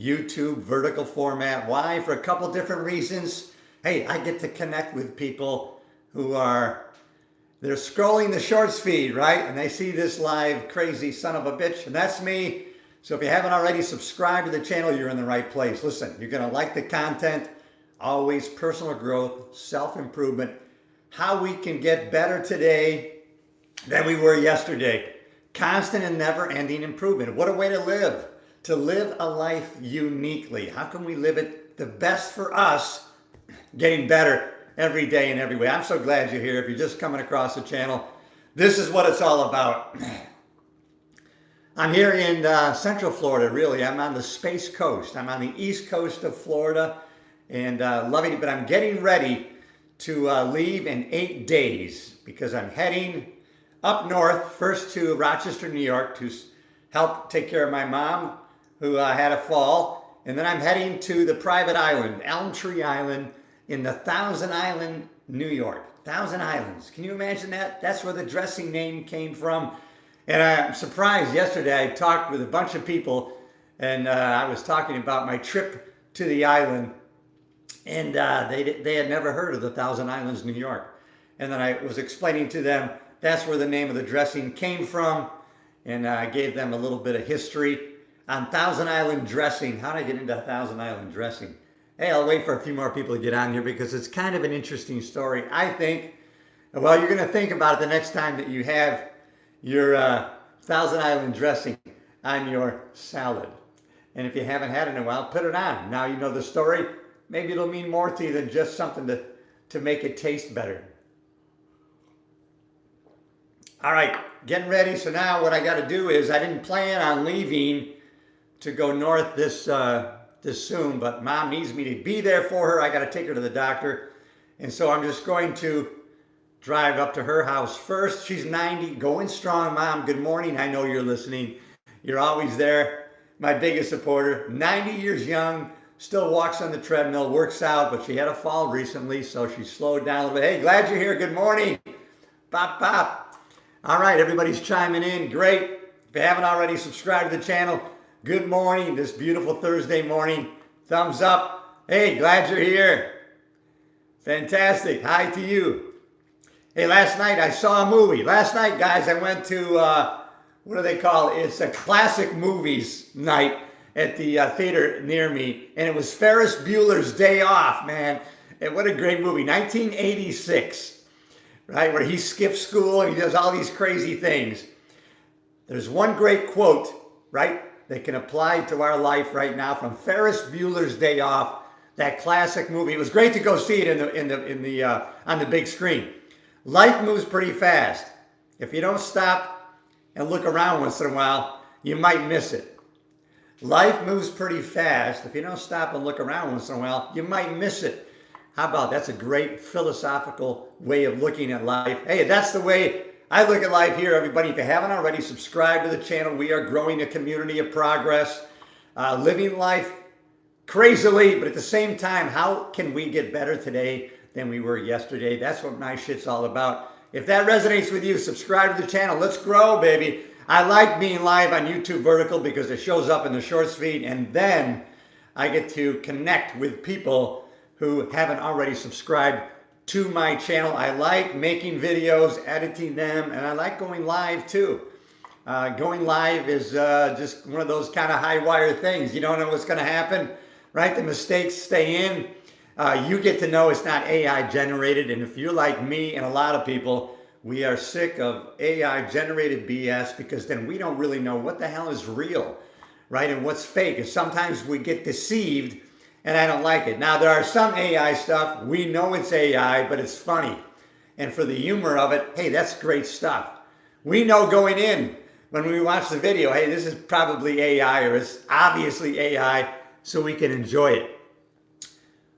YouTube vertical format. Why? For a couple different reasons. Hey, I get to connect with people who they're scrolling the shorts feed, right? And they see this live crazy son of a bitch, and that's me. So if you haven't already subscribed to the channel, you're in the right place. Listen, you're gonna like the content, always personal growth, self-improvement, how we can get better today than we were yesterday. Constant and never-ending improvement. What a way to live a life uniquely. How can we live it the best for us, getting better every day in every way? I'm so glad you're here. If you're just coming across the channel, this is what it's all about. I'm here in Central Florida, really. I'm on the Space Coast. I'm on the East Coast of Florida and loving it, but I'm getting ready to leave in 8 days because I'm heading up north, first to Rochester, New York, to help take care of my mom who had a fall, and then I'm heading to the private island, Elm Tree Island, in the Thousand Island, New York. Thousand Islands. Can you imagine that? That's where the dressing name came from. And I'm surprised yesterday I talked with a bunch of people and I was talking about my trip to the island, and they had never heard of the Thousand Islands, New York. And then I was explaining to them that's where the name of the dressing came from, and I gave them a little bit of history on Thousand Island dressing. How did I get into Thousand Island dressing? Hey, I'll wait for a few more people to get on here because it's kind of an interesting story, I think. Well, you're going to think about it the next time that you have your Thousand Island dressing on your salad. And if you haven't had it in a while, put it on. Now you know the story. Maybe it'll mean more to you than just something to make it taste better. All right, getting ready. So now what I got to do is, I didn't plan on leaving to go north this soon, but Mom needs me to be there for her. I got to take her to the doctor. And so I'm just going to drive up to her house first. She's 90, going strong. Mom, good morning. I know you're listening. You're always there. My biggest supporter. 90 years young, still walks on the treadmill, works out, but she had a fall recently, so she slowed down a little bit. Hey, glad you're here. Good morning. Pop, pop. All right, everybody's chiming in. Great. If you haven't already subscribed to the channel, good morning this beautiful Thursday morning. Thumbs up. Hey, glad you're here. Fantastic. Hi to you. Hey, last night I saw a movie. Last night, guys, I went to, what do they call it? It's a classic movies night at the theater near me. And it was Ferris Bueller's Day Off, man. And what a great movie. 1986, right? Where he skips school and he does all these crazy things. There's one great quote, right, that can apply to our life right now from Ferris Bueller's Day Off, that classic movie. It was great to go see it on the big screen. Life moves pretty fast. If you don't stop and look around once in a while, you might miss it. Life moves pretty fast. If you don't stop and look around once in a while, you might miss it. How about that's a great philosophical way of looking at life. Hey, that's the way I look at life here, everybody. If you haven't already subscribed to the channel, we are growing a community of progress, living life crazily, but at the same time, how can we get better today than we were yesterday? That's what my shit's all about. If that resonates with you, subscribe to the channel. Let's grow, baby. I like being live on YouTube Vertical because it shows up in the shorts feed, and then I get to connect with people who haven't already subscribed to my channel. I like making videos, editing them, and I like going live too. Going live is just one of those kind of high wire things. You don't know what's going to happen, right? The mistakes stay in. You get to know it's not AI generated, and if you're like me and a lot of people, we are sick of AI generated BS because then we don't really know what the hell is real, right, and what's fake. And sometimes we get deceived, and I don't like it. Now, there are some AI stuff, we know it's AI, but it's funny. And for the humor of it, hey, that's great stuff. We know going in when we watch the video, hey, this is probably AI, or it's obviously AI, so we can enjoy it.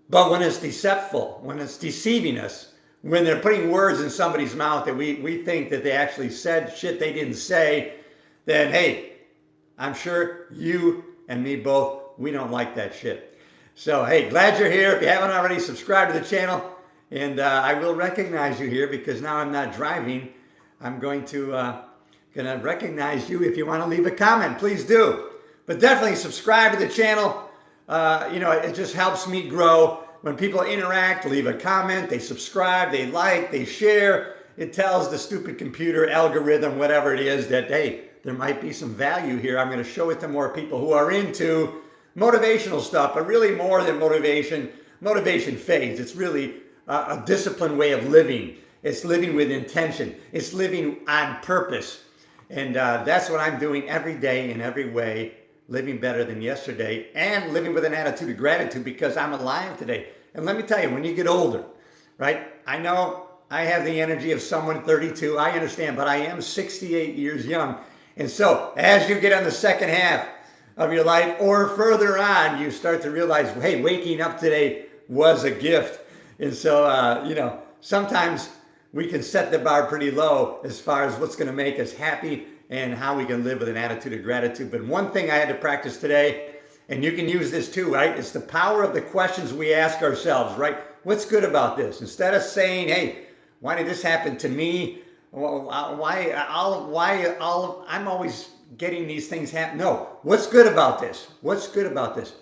But when it's deceitful, when it's deceiving us, when they're putting words in somebody's mouth that we think that they actually said shit they didn't say, then hey, I'm sure you and me both, we don't like that shit. So hey, glad you're here. If you haven't already, subscribed to the channel, and I will recognize you here because now I'm not driving. I'm going to recognize you. If you want to leave a comment, please do. But definitely subscribe to the channel. it just helps me grow. When people interact, leave a comment, they subscribe, they like, they share, it tells the stupid computer algorithm, whatever it is, that, hey, there might be some value here. I'm going to show it to more people who are into motivational stuff, but really more than motivation. Motivation fades. It's really a disciplined way of living. It's living with intention. It's living on purpose. And that's what I'm doing every day in every way, living better than yesterday and living with an attitude of gratitude because I'm alive today. And let me tell you, when you get older, right? I know I have the energy of someone 32. I understand, but I am 68 years young. And so as you get on the second half of your life or further on, you start to realize, hey, waking up today was a gift. And so, sometimes we can set the bar pretty low as far as what's going to make us happy and how we can live with an attitude of gratitude. But one thing I had to practice today, and you can use this too, right? It's the power of the questions we ask ourselves, right? What's good about this? Instead of saying, hey, why did this happen to me? I'm always getting these things happen. No, what's good about this? What's good about this?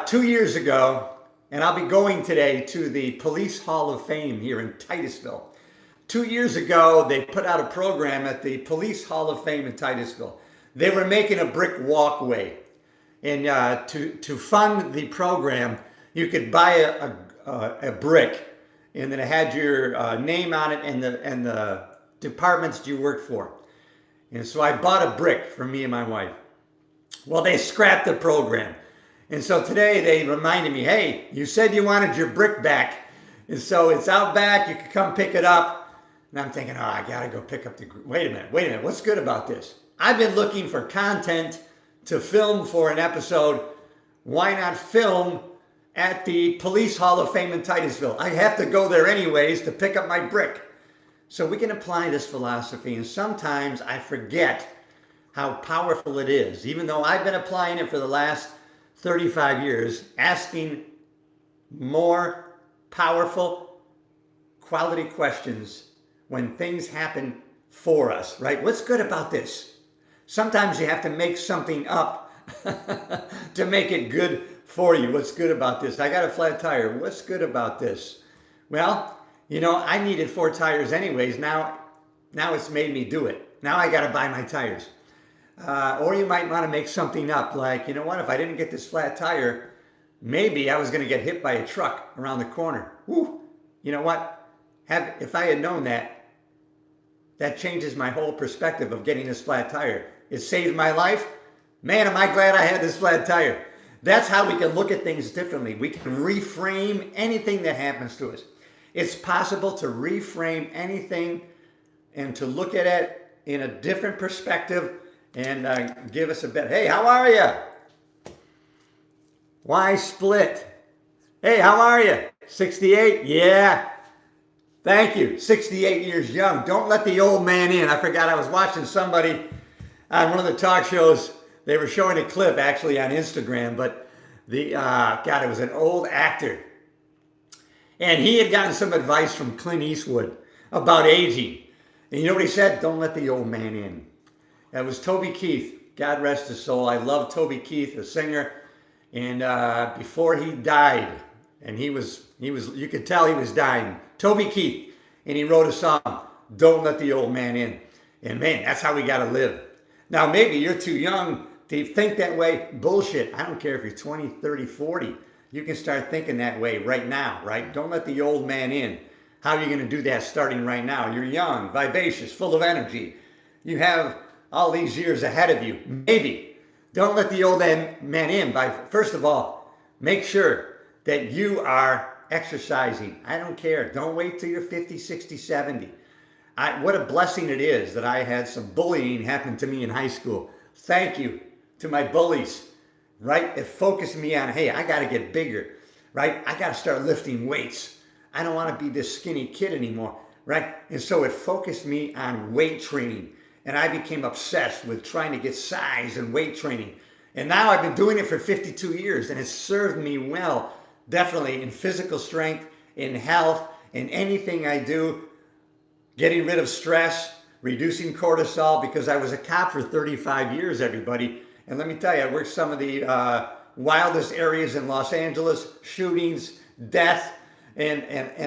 2 years ago, and I'll be going today to the Police Hall of Fame here in Titusville. 2 years ago, they put out a program at the Police Hall of Fame in Titusville. They were making a brick walkway. And to fund the program, you could buy a brick, and then it had your name on it and the departments that you worked for. And so I bought a brick for me and my wife. Well, they scrapped the program. And so today they reminded me, hey, you said you wanted your brick back. And so it's out back. You can come pick it up. And I'm thinking, I got to go pick up wait a minute. What's good about this? I've been looking for content to film for an episode. Why not film at the Police Hall of Fame in Titusville? I have to go there anyways to pick up my brick. So we can apply this philosophy, and sometimes I forget how powerful it is. Even though I've been applying it for the last 35 years, asking more powerful, quality questions when things happen for us, right? What's good about this? Sometimes you have to make something up to make it good for you. What's good about this? I got a flat tire. What's good about this? Well, I needed 4 tires anyways. Now it's made me do it. Now I got to buy my tires. Or you might want to make something up like, you know what, if I didn't get this flat tire, maybe I was going to get hit by a truck around the corner. Woo! You know what? If I had known that changes my whole perspective of getting this flat tire. It saved my life. Man, am I glad I had this flat tire. That's how we can look at things differently. We can reframe anything that happens to us. It's possible to reframe anything and to look at it in a different perspective and give us a better, hey, how are you? Why split? Hey, how are you? 68? Yeah. Thank you. 68 years young. Don't let the old man in. I forgot I was watching somebody on one of the talk shows. They were showing a clip actually on Instagram, but it was an old actor. And he had gotten some advice from Clint Eastwood about aging. And you know what he said? Don't let the old man in. That was Toby Keith. God rest his soul. I love Toby Keith, the singer. And before he died, and he was, you could tell he was dying. Toby Keith. And he wrote a song, Don't Let the Old Man In. And man, that's how we got to live. Now, maybe you're too young to think that way. Bullshit. I don't care if you're 20, 30, 40. You can start thinking that way right now, right? Don't let the old man in. How are you going to do that starting right now? You're young, vivacious, full of energy. You have all these years ahead of you. Maybe. Don't let the old man in by, first of all, make sure that you are exercising. I don't care. Don't wait till you're 50, 60, 70. What a blessing it is that I had some bullying happen to me in high school. Thank you to my bullies, right? It focused me on, hey, I got to get bigger, right? I got to start lifting weights. I don't want to be this skinny kid anymore, right? And so it focused me on weight training. And I became obsessed with trying to get size and weight training. And now I've been doing it for 52 years, and it's served me well, definitely in physical strength, in health, in anything I do, getting rid of stress, reducing cortisol, because I was a cop for 35 years, everybody. And let me tell you, I worked some of the wildest areas in Los Angeles, shootings, death, and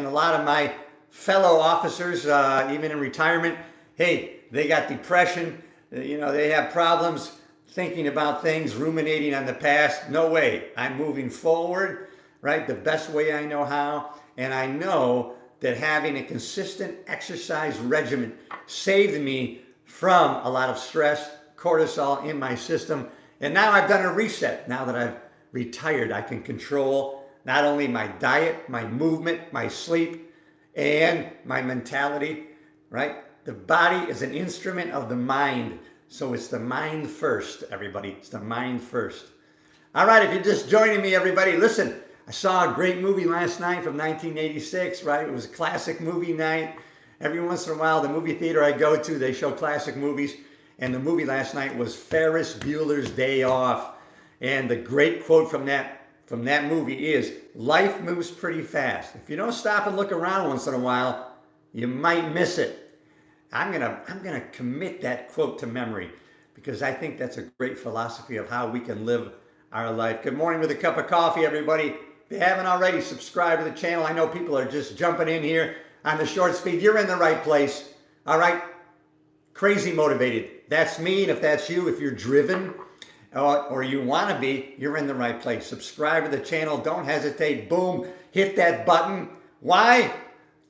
a lot of my fellow officers, even in retirement, hey, they got depression, they have problems thinking about things, ruminating on the past. No way. I'm moving forward, right? The best way I know how. And I know that having a consistent exercise regimen saved me from a lot of stress, cortisol in my system. And now I've done a reset. Now that I've retired, I can control not only my diet, my movement, my sleep, and my mentality, right? The body is an instrument of the mind. So it's the mind first, everybody. It's the mind first. All right, if you're just joining me, everybody, listen. I saw a great movie last night from 1986, right? It was a classic movie night. Every once in a while, the movie theater I go to, they show classic movies. And the movie last night was Ferris Bueller's Day Off. And the great quote from that movie is, life moves pretty fast. If you don't stop and look around once in a while, you might miss it. I'm gonna commit that quote to memory because I think that's a great philosophy of how we can live our life. Good morning with a cup of coffee, everybody. If you haven't already, subscribe to the channel. I know people are just jumping in here on the shorts feed. You're in the right place. All right. Crazy motivated. That's me. And if that's you, if you're driven or you want to be, you're in the right place. Subscribe to the channel. Don't hesitate. Boom. Hit that button. Why?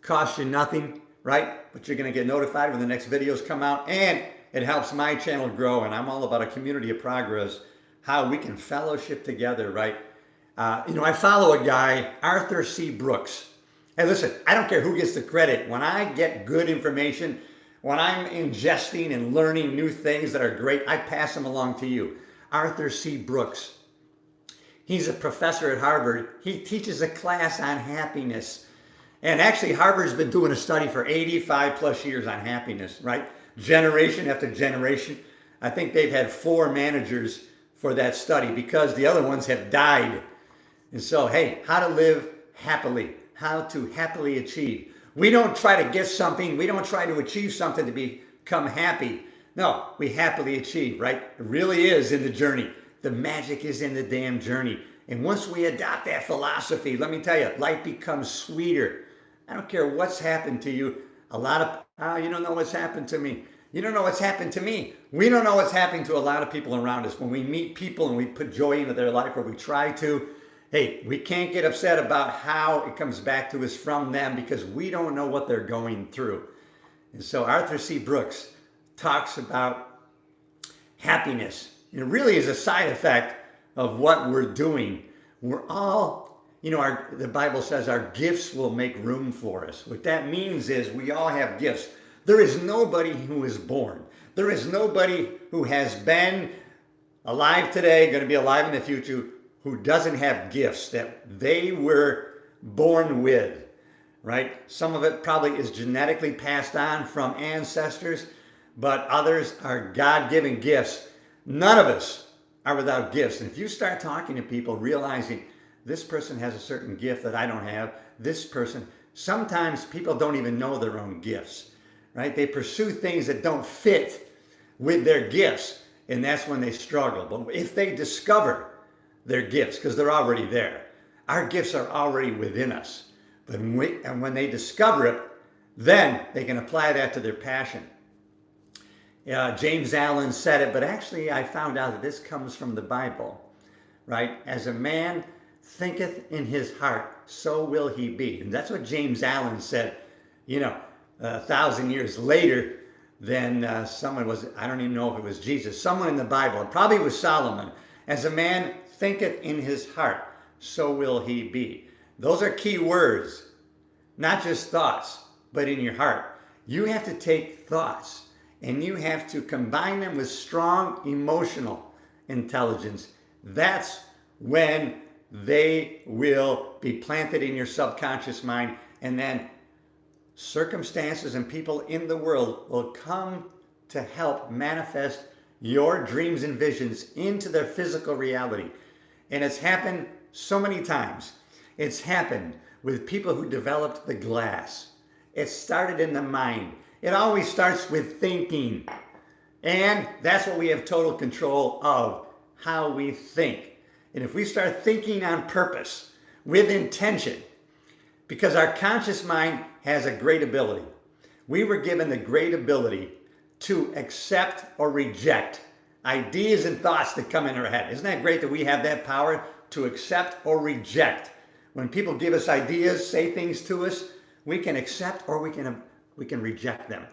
Costs you nothing, right? But you're going to get notified when the next videos come out. And it helps my channel grow. And I'm all about a community of progress, how we can fellowship together, right? I follow a guy, Arthur C. Brooks. Hey, listen, I don't care who gets the credit. When I get good information, when I'm ingesting and learning new things that are great, I pass them along to you. Arthur C. Brooks. He's a professor at Harvard. He teaches a class on happiness. And actually, Harvard's been doing a study for 85 plus years on happiness, right? Generation after generation. I think they've had 4 managers for that study because the other ones have died. And so, hey, how to live happily, how to happily achieve. We don't try to get something. We don't try to achieve something to become happy. No, we happily achieve, right? It really is in the journey. The magic is in the damn journey. And once we adopt that philosophy, let me tell you, life becomes sweeter. I don't care what's happened to you. A lot of, you don't know what's happened to me. You don't know what's happened to me. We don't know what's happening to a lot of people around us. When we meet people and we put joy into their life, or we try to, hey, we can't get upset about how it comes back to us from them because we don't know what they're going through. And so Arthur C. Brooks talks about happiness. It really is a side effect of what we're doing. We're all, the Bible says our gifts will make room for us. What that means is we all have gifts. There is nobody who is born. There is nobody who has been alive today, going to be alive in the future, who doesn't have gifts that they were born with, right? Some of it probably is genetically passed on from ancestors, but others are God-given gifts. None of us are without gifts. And if you start talking to people, realizing this person has a certain gift that I don't have, this person, sometimes people don't even know their own gifts, right? They pursue things that don't fit with their gifts, and that's when they struggle. But if they discover their gifts, because they're already there, our gifts are already within us. But when they discover it, then they can apply that to their passion. James Allen said it, but actually I found out that this comes from the Bible, right? As a man thinketh in his heart, so will he be. And that's what James Allen said, 1,000 years later than someone was, I don't even know if it was Jesus, someone in the Bible, it probably was Solomon. As a man thinketh in his heart, so will he be. Those are key words, not just thoughts, but in your heart. You have to take thoughts and you have to combine them with strong emotional intelligence. That's when they will be planted in your subconscious mind, and then circumstances and people in the world will come to help manifest your dreams and visions into their physical reality. And it's happened so many times. It's happened with people who developed the glass. It started in the mind. It always starts with thinking. And that's what we have total control of, how we think. And if we start thinking on purpose, with intention, because our conscious mind has a great ability. We were given the great ability to accept or reject ideas and thoughts that come in our head. Isn't that great that we have that power to accept or reject? When people give us ideas, say things to us, we can accept or we can reject them.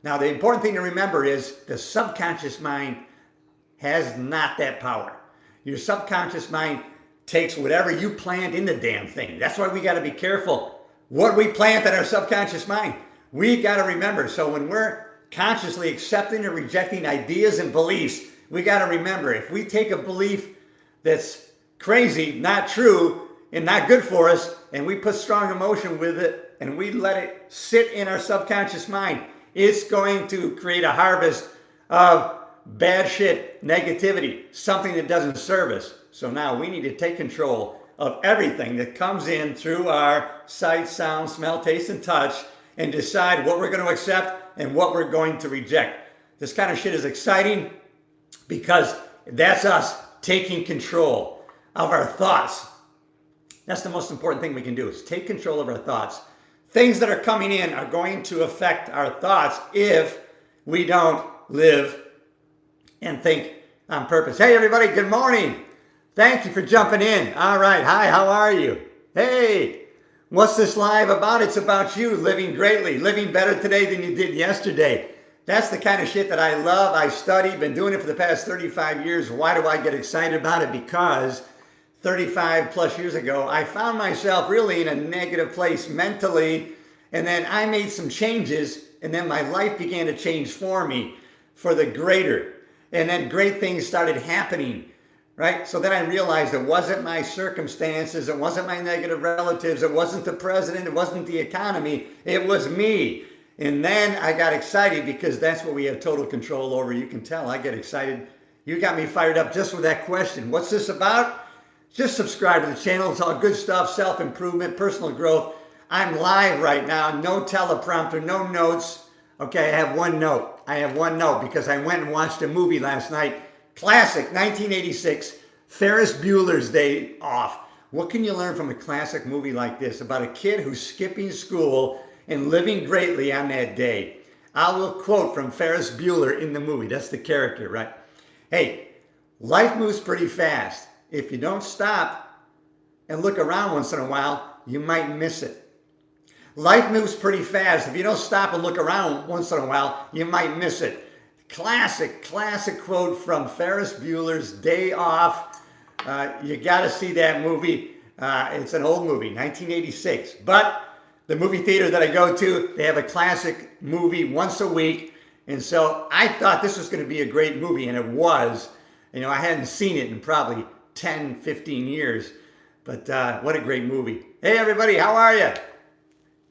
Now, the important thing to remember is the subconscious mind has not that power. Your subconscious mind takes whatever you plant in the damn thing. That's why we got to be careful what we plant in our subconscious mind. We got to remember. So when we're consciously accepting or rejecting ideas and beliefs, we got to remember, if we take a belief that's crazy, not true, and not good for us, and we put strong emotion with it, and we let it sit in our subconscious mind, it's going to create a harvest of bad shit, negativity, something that doesn't serve us. So now we need to take control of everything that comes in through our sight, sound, smell, taste, and touch, and decide what we're going to accept and what we're going to reject. This kind of shit is exciting because that's us taking control of our thoughts. That's the most important thing we can do, is take control of our thoughts. Things that are coming in are going to affect our thoughts if we don't live and think on purpose. Hey everybody, good morning. Thank you for jumping in. All right, hi, how are you? Hey, what's this live about? It's about you living greatly, living better today than you did yesterday. That's the kind of shit that I love, I study, been doing it for the past 35 years. Why do I get excited about it? Because 35 plus years ago, I found myself really in a negative place mentally, and then I made some changes, and then my life began to change for me for the greater. And then great things started happening, right? So then I realized it wasn't my circumstances, it wasn't my negative relatives, it wasn't the president, it wasn't the economy, it was me. And then I got excited because that's what we have total control over. You can tell I get excited. You got me fired up just with that question. What's this about? Just subscribe to the channel. It's all good stuff, self-improvement, personal growth. I'm live right now, no teleprompter, no notes. Okay, I have one note. Because I went and watched a movie last night. Classic, 1986, Ferris Bueller's Day Off. What can you learn from a classic movie like this about a kid who's skipping school and living greatly on that day? I will quote from Ferris Bueller in the movie. That's the character, right? Hey, life moves pretty fast. If you don't stop and look around once in a while, you might miss it. Life moves pretty fast. If you don't stop and look around once in a while, you might miss it. Classic quote from Ferris Bueller's Day Off. You got to see that movie. It's an old movie, 1986. But the movie theater that I go to, they have a classic movie once a week. And so I thought this was going to be a great movie, and it was. You know, I hadn't seen it in probably 10, 15 years. But what a great movie. Hey, everybody, how are you?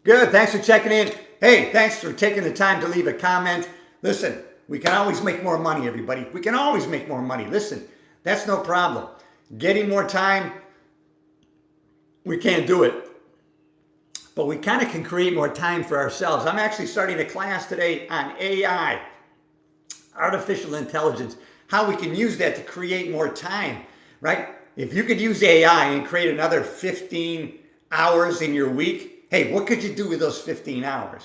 Good, thanks for checking in. Hey, thanks for taking the time to leave a comment. Listen, we can always make more money, everybody. We can always make more money. Listen, that's no problem. Getting more time, we can't do it. But we kind of can create more time for ourselves. I'm actually starting a class today on AI, artificial intelligence, how we can use that to create more time, right? If you could use AI and create another 15 hours in your week, hey, what could you do with those 15 hours?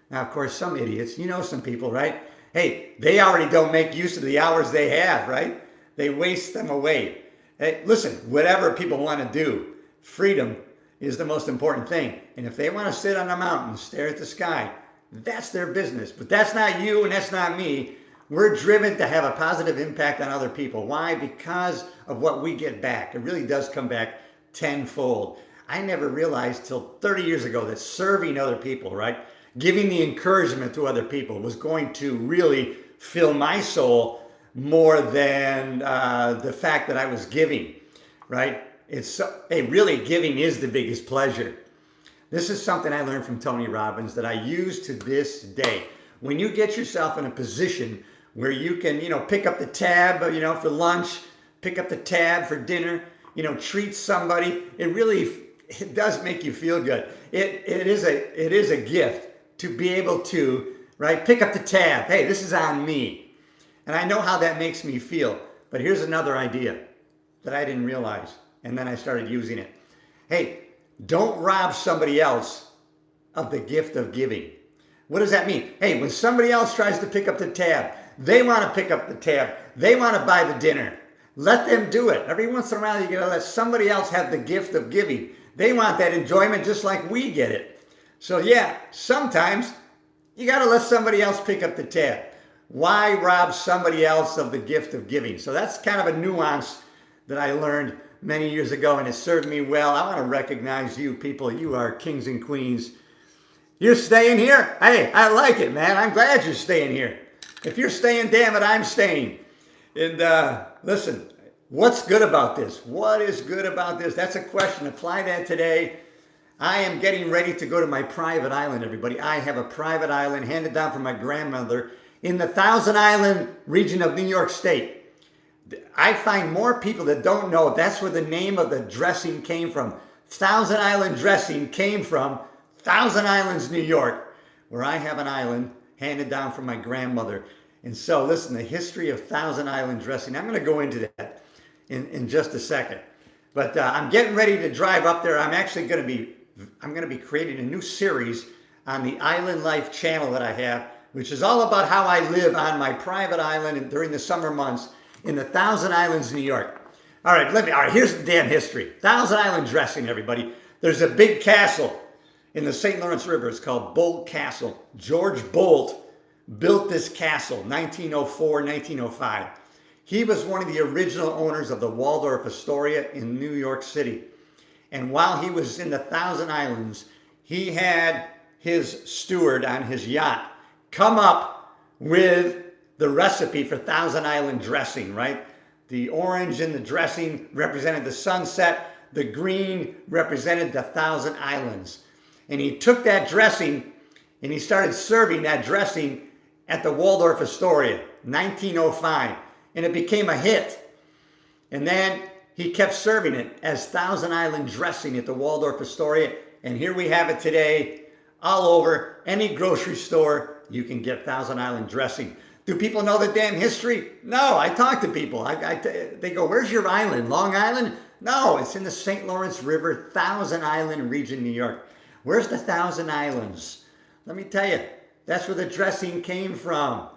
Now, of course, some idiots, you know some people, right? Hey, they already don't make use of the hours they have, right? They waste them away. Hey, listen, whatever people want to do, freedom is the most important thing. And if they want to sit on a mountain and stare at the sky, that's their business. But that's not you and that's not me. We're driven to have a positive impact on other people. Why? Because of what we get back. It really does come back tenfold. I never realized till 30 years ago that serving other people, right? Giving the encouragement to other people was going to really fill my soul more than the fact that I was giving, right? Hey, really giving is the biggest pleasure. This is something I learned from Tony Robbins that I use to this day. When you get yourself in a position where you can, pick up the tab, for lunch, pick up the tab for dinner, treat somebody, it does make you feel good. It is a gift to be able to, right, pick up the tab. Hey, this is on me. And I know how that makes me feel. But here's another idea. that I didn't realize. And then I started using it. Hey, don't rob somebody else of the gift of giving. What does that mean? Hey, when somebody else tries to pick up the tab, they want to pick up the tab, they want to buy the dinner, let them do it. Every once in a while, you got to let somebody else have the gift of giving. They want that enjoyment just like we get it. So yeah, sometimes you got to let somebody else pick up the tab. Why rob somebody else of the gift of giving? So that's kind of a nuance that I learned many years ago, and it served me well. I want to recognize you people. You are kings and queens. You're staying here? Hey, I like it, man. I'm glad you're staying here. If you're staying, damn it, I'm staying. And listen, what's good about this? What is good about this? That's a question. Apply that today. I am getting ready to go to my private island, everybody. I have a private island handed down from my grandmother in the Thousand Island region of New York State. I find more people that don't know that's where the name of the dressing came from. Thousand Island dressing came from Thousand Islands, New York, where I have an island handed down from my grandmother. And so, listen, the history of Thousand Island dressing, I'm going to go into that in just a second. But I'm getting ready to drive up there. I'm going to be creating a new series on the Island Life channel that I have, which is all about how I live on my private island during the summer months in the Thousand Islands, New York. All right, here's the damn history. Thousand Island dressing, everybody. There's a big castle in the St. Lawrence River. It's called Bolt Castle. George Bolt built this castle, 1904, 1905. He was one of the original owners of the Waldorf Astoria in New York City. And while he was in the Thousand Islands, he had his steward on his yacht come up with the recipe for Thousand Island dressing, right? The orange in the dressing represented the sunset. The green represented the Thousand Islands. And he took that dressing and he started serving that dressing at the Waldorf Astoria, 1905. And it became a hit. And then he kept serving it as Thousand Island dressing at the Waldorf Astoria. And here we have it today, all over any grocery store, you can get Thousand Island dressing. Do people know the damn history? No, I talk to people. They go, where's your island? Long Island? No, it's in the St. Lawrence River, Thousand Island region, New York. Where's the Thousand Islands? Let me tell you, that's where the dressing came from.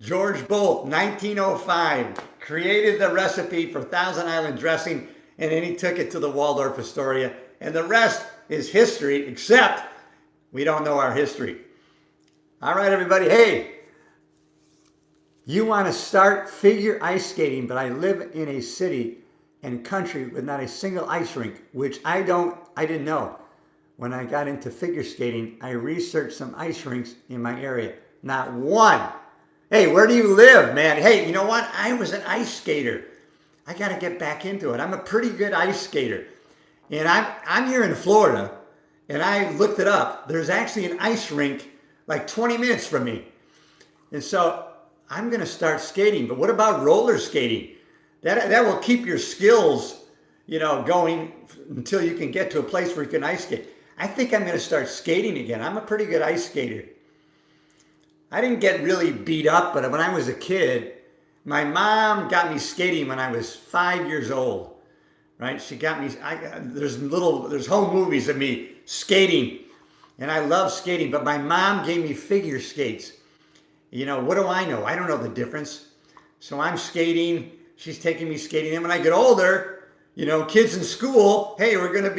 George Bolt, 1905, created the recipe for Thousand Island dressing, and then he took it to the Waldorf Astoria. And the rest is history, except we don't know our history. All right, everybody. Hey, you want to start figure ice skating, but I live in a city and country with not a single ice rink, which I didn't know. When I got into figure skating, I researched some ice rinks in my area. Not one. Hey, where do you live, man? Hey, you know what? I was an ice skater. I got to get back into it. I'm a pretty good ice skater. And I'm here in Florida, and I looked it up. There's actually an ice rink like 20 minutes from me. And so I'm going to start skating. But what about roller skating? That will keep your skills, going until you can get to a place where you can ice skate. I think I'm going to start skating again. I'm a pretty good ice skater. I didn't get really beat up, but when I was a kid, my mom got me skating when I was 5 years old. Right? She got me. There's home movies of me skating, and I love skating. But my mom gave me figure skates. What do I know? I don't know the difference. So I'm skating. She's taking me skating. And when I get older, kids in school, hey, we're gonna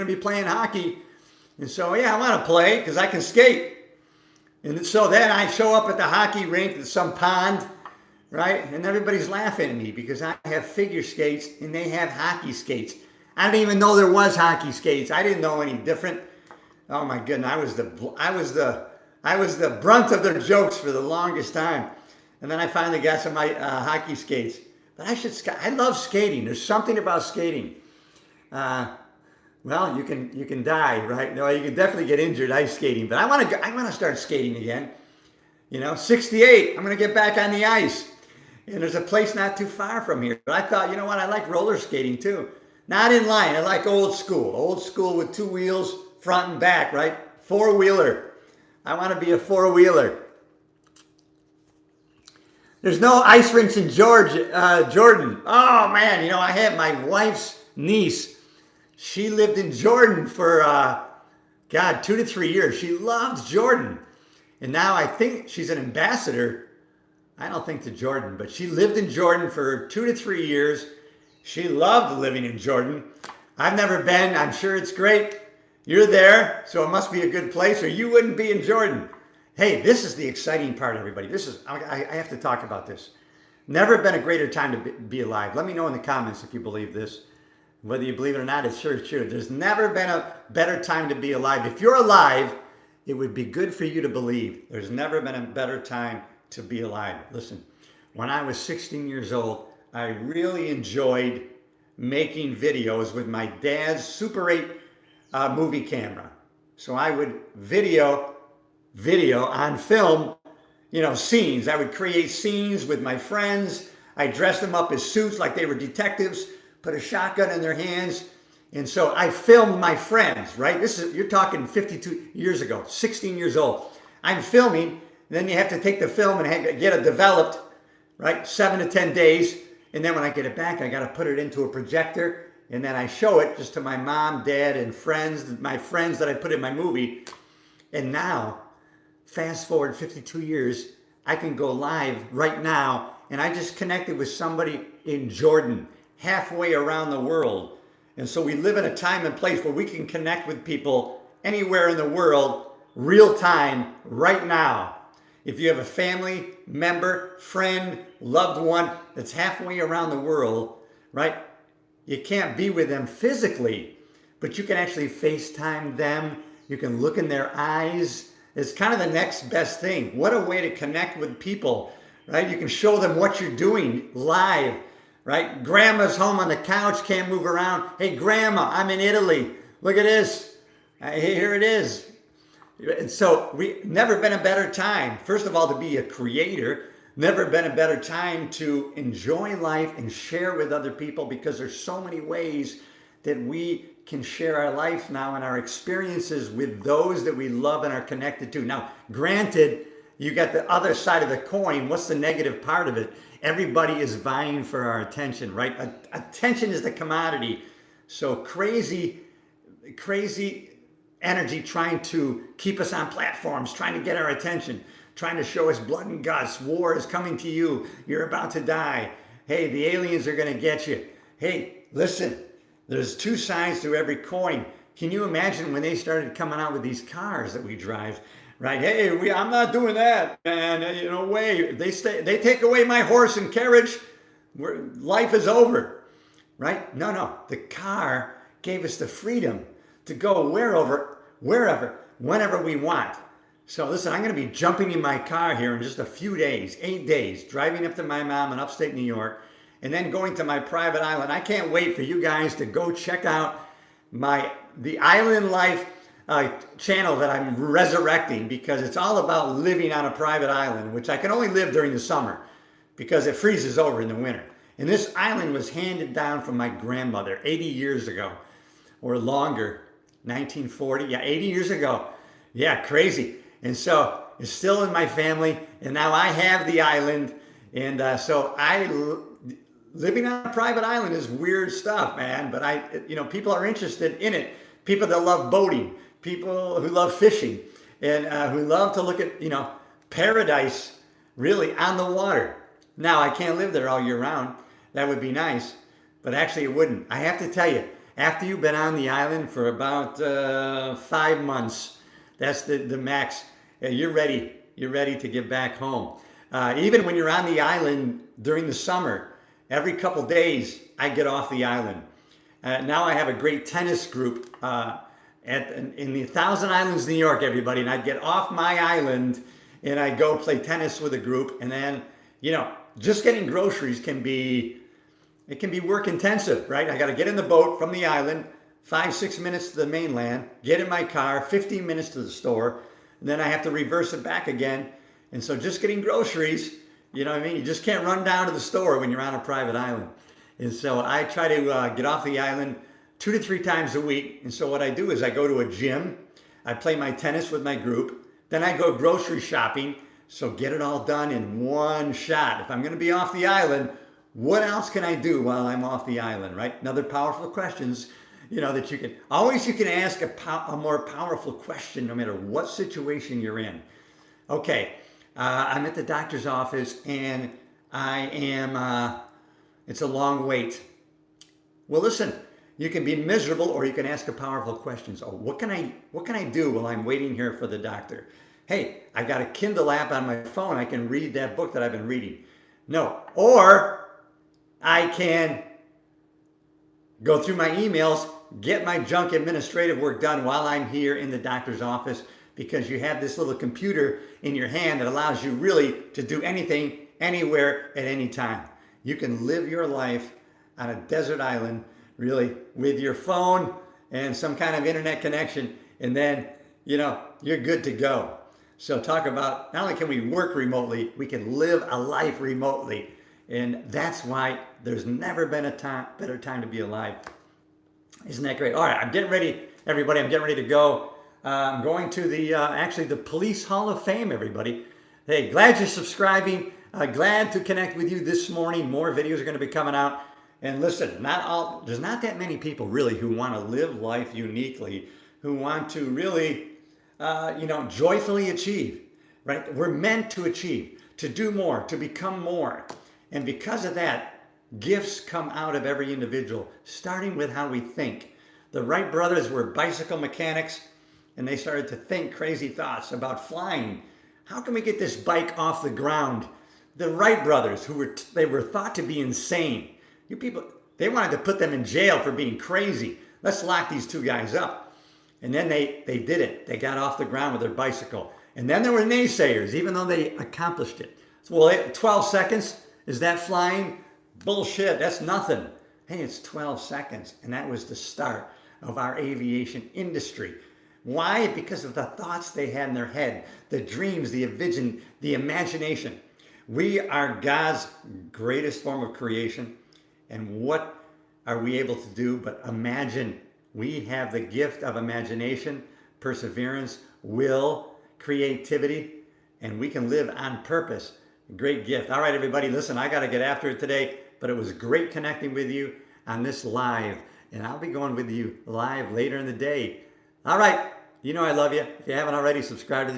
be playing hockey. And so yeah, I want to play because I can skate. And so then I show up at the hockey rink at some pond, right? And everybody's laughing at me because I have figure skates and they have hockey skates. I didn't even know there was hockey skates. I didn't know any different. Oh my goodness, I was the brunt of their jokes for the longest time. And then I finally got some hockey skates. But I love skating. There's something about skating. Well, you can die, right? No, you can definitely get injured ice skating. But I want to start skating again. 68, I'm going to get back on the ice. And there's a place not too far from here. But I thought, you know what? I like roller skating too. Not in line. I like old school. Old school with two wheels, front and back, right? Four-wheeler. I want to be a four-wheeler. There's no ice rinks in Jordan. Oh man, you know, I had my wife's niece. She lived in Jordan for, God, 2 to 3 years. She loved Jordan. And now I think she's an ambassador. I don't think to Jordan, but she lived in Jordan for 2 to 3 years. She loved living in Jordan. I've never been. I'm sure it's great. You're there, so it must be a good place, or you wouldn't be in Jordan. Hey, this is the exciting part, everybody. I have to talk about this. Never been a greater time to be alive. Let me know in the comments if you believe this. Whether you believe it or not, it's sure true. There's never been a better time to be alive. If you're alive, it would be good for you to believe. There's never been a better time to be alive. Listen, when I was 16 years old, I really enjoyed making videos with my dad's Super 8 movie camera. So I would video on film, you know, scenes. I would create scenes with my friends. I dressed them up as suits like they were detectives, put a shotgun in their hands. And so I filmed my friends, right? You're talking 52 years ago, 16 years old. I'm filming, then you have to take the film and get it developed, right? 7 to 10 days. And then when I get it back, I got to put it into a projector. And then I show it just to my mom, dad, and friends, my friends that I put in my movie. And now, fast forward 52 years, I can go live right now, and I just connected with somebody in Jordan, halfway around the world. And so we live in a time and place where we can connect with people anywhere in the world, real time, right now. If you have a family member, friend, loved one that's halfway around the world, right? You can't be with them physically, but you can actually FaceTime them. You can look in their eyes. It's kind of the next best thing. What a way to connect with people, right? You can show them what you're doing live, right? Grandma's home on the couch, can't move around. Hey, Grandma, I'm in Italy. Look at this. Here it is. And so never been a better time, first of all, to be a creator. Never been a better time to enjoy life and share with other people, because there's so many ways that we can share our life now and our experiences with those that we love and are connected to. Now, granted, you got the other side of the coin. What's the negative part of it? Everybody is vying for our attention, right? Attention is the commodity. So crazy energy trying to keep us on platforms, trying to get our attention, trying to show us blood and guts. War is coming to you. You're about to die. Hey, the aliens are going to get you. Hey, listen, there's two sides to every coin. Can you imagine when they started coming out with these cars that we drive, right? Hey, I'm not doing that, man. No way. They take away my horse and carriage. Life is over, right? No. The car gave us the freedom to go wherever, whenever we want. So listen, I'm going to be jumping in my car here in just a few days, 8 days, driving up to my mom in upstate New York, and then going to my private island. I can't wait for you guys to go check out the Island Life channel that I'm resurrecting, because it's all about living on a private island, which I can only live during the summer because it freezes over in the winter. And this island was handed down from my grandmother 80 years ago or longer, 1940, 80 years ago. Yeah, crazy. And so it's still in my family, and now I have the island. And so living on a private island is weird stuff, man. But people are interested in it. People that love boating, people who love fishing, and who love to look at, paradise really on the water. Now, I can't live there all year round. That would be nice, but actually it wouldn't. I have to tell you, after you've been on the island for about 5 months, that's the max. You're ready to get back home. Even when you're on the island during the summer, every couple days I get off the island. Now I have a great tennis group in the Thousand Islands, New York, everybody. And I get off my island and I go play tennis with a group. And then, just getting groceries can be work intensive, right? I got to get in the boat from the island, 5-6 minutes to the mainland, get in my car, 15 minutes to the store, and then I have to reverse it back again. And so just getting groceries, you know what I mean? You just can't run down to the store when you're on a private island. And so I try to get off the island 2 to 3 times a week. And so what I do is I go to a gym, I play my tennis with my group, then I go grocery shopping. So get it all done in one shot. If I'm going to be off the island, what else can I do while I'm off the island, right? Another powerful questions, that you can ask a more powerful question no matter what situation you're in. Okay, I'm at the doctor's office and it's a long wait. Well, listen, you can be miserable or you can ask a powerful question. So what can I do while I'm waiting here for the doctor? Hey, I got a Kindle app on my phone. I can read that book that I've been reading. No, or I can go through my emails, get my junk administrative work done while I'm here in the doctor's office, because you have this little computer in your hand that allows you really to do anything, anywhere, at any time. You can live your life on a desert island, really, with your phone and some kind of internet connection, and then, you're good to go. So talk about, not only can we work remotely, we can live a life remotely. And that's why there's never been a better time to be alive. Isn't that great? All right, I'm getting ready, everybody. I'm getting ready to go. I'm going to the Police Hall of Fame, everybody. Hey, glad you're subscribing. Glad to connect with you this morning. More videos are going to be coming out. And listen, there's not that many people really who want to live life uniquely, who want to really, joyfully achieve, right? We're meant to achieve, to do more, to become more. And because of that, gifts come out of every individual, starting with how we think. The Wright brothers were bicycle mechanics, and they started to think crazy thoughts about flying. How can we get this bike off the ground? The Wright brothers, they were thought to be insane. You people, they wanted to put them in jail for being crazy. Let's lock these two guys up. And then they did it. They got off the ground with their bicycle. And then there were naysayers, even though they accomplished it. So, well, 12 seconds, is that flying? Bullshit, that's nothing. Hey, it's 12 seconds. And that was the start of our aviation industry. Why? Because of the thoughts they had in their head, the dreams, the vision, the imagination. We are God's greatest form of creation. And what are we able to do but imagine? We have the gift of imagination, perseverance, will, creativity, and we can live on purpose. Great gift. All right, everybody, listen, I got to get after it today, but it was great connecting with you on this live, and I'll be going with you live later in the day. All right, I love you. If you haven't already, subscribe to the